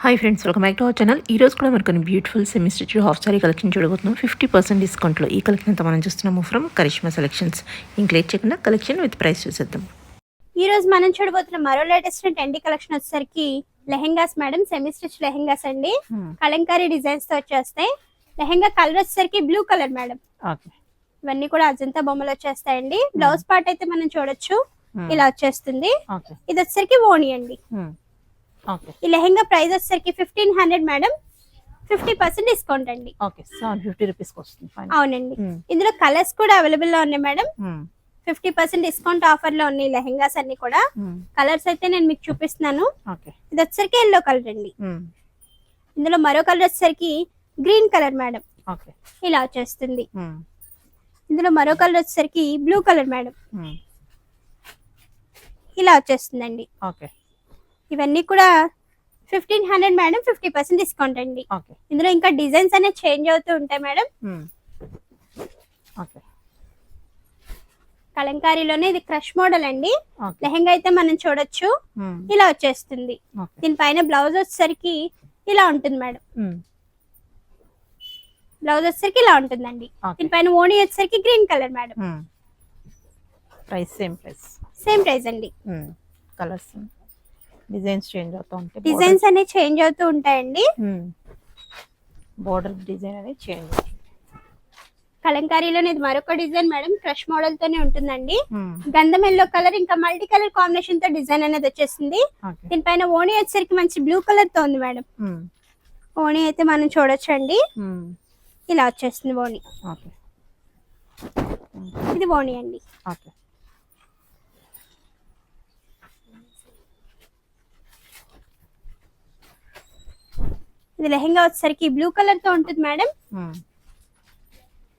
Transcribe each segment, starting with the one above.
Hi friends, welcome back to our channel. ఈ రోజు కూడా మనకు beautiful semi stitch half sorry collection చూడబోతున్నాం. 50% డిస్కౌంట్లో ఈ కలెక్షన్ అంతా మనం చూస్తున్నాము ఫ్రమ్ కరిష్మా సెలెక్షన్స్. ఇంక లేట్ చేయకుండా కలెక్షన్ విత్ ప్రైస్ చూసేద్దాం. ఈ రోజు మనం చూడబోతున్న మరో లేటెస్ట్ ట్రెండీ కలెక్షన్ వచ్చేసరికి lehengas madam, semi stitch lehengas అండి. కలంకారీ డిజైన్స్ తో వచ్చేస్తాయి. లెహెంగా కలర్ వచ్చేసరికి బ్లూ కలర్ మేడం. ఇవన్నీ కూడా అజంతా బొమ్మలు వచ్చేస్తాయండి. బ్లౌజ్ పార్ట్ అయితే మనం చూడొచ్చు, ఇలా వచ్చేస్తుంది. ఇది వచ్చేసరికి ఓణి అండి. ఈ లెహెంగా ప్రైస్ వచ్చేసరికి 1500 మేడం. 50% డిస్కౌంట్ అండి. అవునండి. ఇందులో కలర్స్ కూడా అవైలబుల్ లో ఉన్నాయి మేడం. 50% డిస్కౌంట్ ఆఫర్ లో ఉన్నాయి లెహెంగాస్ అన్ని కూడా. కలర్స్ అయితే నేను మీకు చూపిస్తున్నాను. ఇది వచ్చేసరికి ఎల్లో కలర్ అండి. ఇందులో మరో కలర్ వచ్చేసరికి గ్రీన్ కలర్ మేడం. ఇలా వచ్చేస్తుంది. ఇందులో మరో కలర్ వచ్చేసరికి బ్లూ కలర్ మేడం. ఇలా వచ్చేస్తుందండి. ఇవన్నీ కూడా 1500 మేడం. 50% డిస్కౌంట్ అండి. ఇందులో ఇంకా డిజైన్స్ అనేవి చేంజ్ అవుతూ ఉంటాయి మేడం. కలంకారీలోనే ఇది క్రష్ మోడల్ అండి. లెహెంగా అయితే మనం చూడొచ్చు, ఇలా వచ్చేస్తుంది. దీనిపైన బ్లౌజ్ వచ్చేసరికి ఇలా ఉంటుంది మేడం. బ్లౌజ్ వచ్చేసరికి ఇలా ఉంటుందండి. దీనిపైన ఓణి వచ్చేసరికి green colour madam. Same price అండి. కలర్స్ డిజైన్స్ చేంజ్ అవుతూ ఉంటాయి. డిజైన్స్ అనేవి చేంజ్ అవుతూ ఉంటాయండి. బోర్డర్ డిజైన్ అనేది చేంజ్. కలంకారీలోనే ఇది మరొక డిజైన్ మేడం. క్రష్ మోడల్ తోనే ఉంటుందండి. గంధం ఎల్లో కలర్ ఇంకా మల్టీ కలర్ కాంబినేషన్ తో డిజైన్ అనేది వచ్చేసింది. దీనిపైన ఓణి వచ్చేసరికి మంచి బ్లూ కలర్ తో ఉంది మేడం. ఓణి అయితే మనం చూడొచ్చు అండి, ఇలా వచ్చేస్తుంది ఓణి. ఇది ఓణి అండి. ఇది లెహెంగా వచ్చేసరికి బ్లూ కలర్ తో ఉంటుంది మేడం.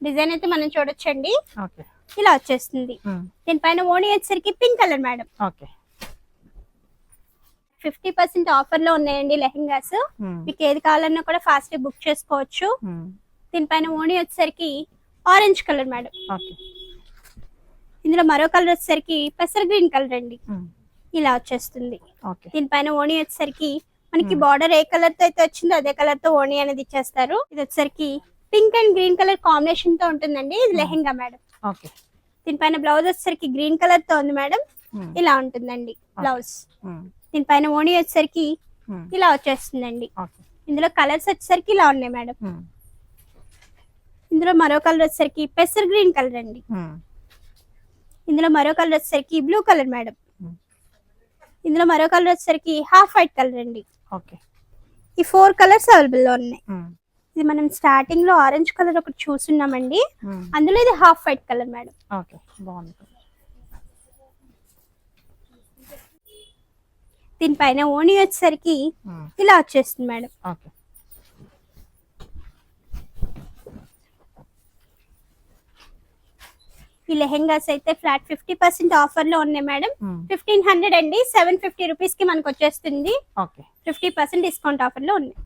డిజైన్ అయితే మనం చూడొచ్చండి, ఇలా వచ్చేస్తుంది. దీనిపైన ఓణి వచ్చేసరికి పింక్ కలర్ మేడం. 50% ఆఫర్ లో ఉన్నాయండి లెహెంగాస్. మీకు ఏది కావాలన్నా కూడా ఫాస్ట్ బుక్ చేసుకోవచ్చు. దీనిపైన ఓణి వచ్చేసరికి ఆరెంజ్ కలర్ మేడం. ఇందులో మరో కలర్ వచ్చేసరికి పెసర్ గ్రీన్ కలర్ అండి. ఇలా వచ్చేస్తుంది. దీనిపైన ఓణి వచ్చేసరికి మనకి బార్డర్ ఏ కలర్ తో అయితే వచ్చిందో అదే కలర్ తో ఓణి అనేది ఇచ్చేస్తారు. ఇది వచ్చేసరికి pink and green colour combination తో ఉంటుందండి. ఇది లెహెంగా మేడం. దీనిపైన బ్లౌజ్ వచ్చేసరికి గ్రీన్ కలర్ తో ఉంది మేడం. ఇలా ఉంటుందండి బ్లౌజ్. దీనిపైన ఓణి వచ్చేసరికి ఇలా వచ్చేస్తుందండి. ఇందులో కలర్స్ వచ్చేసరికి ఇలా ఉన్నాయి మేడం. ఇందులో మరో కలర్ వచ్చేసరికి పెసర్ గ్రీన్ కలర్ అండి. ఇందులో మరో కలర్ వచ్చేసరికి బ్లూ కలర్ మేడం. ఇందులో మరో కలర్ వచ్చేసరికి హాఫ్ వైట్ కలర్ అండి. ఈ 4 కలర్స్ అవైలబుల్ లో ఉన్నాయి. ఇది మనం స్టార్టింగ్ లో ఆరెంజ్ కలర్ ఒకటి చూస్తున్నామండి. అందులో ఇది హాఫ్ వైట్ కలర్ మేడం. దీనిపైన ఓణి వచ్చేసరికి ఇలా వచ్చేస్తుంది మేడం. ఈ లెహెంగాస్ అయితే ఫ్లాట్ 50% ఆఫర్ లో ఉన్నాయి మేడం. 1500 అండి. 750 రూపీస్ కి మనకు వచ్చేస్తుంది. 50% డిస్కౌంట్ ఆఫర్ లో ఉన్నాయి.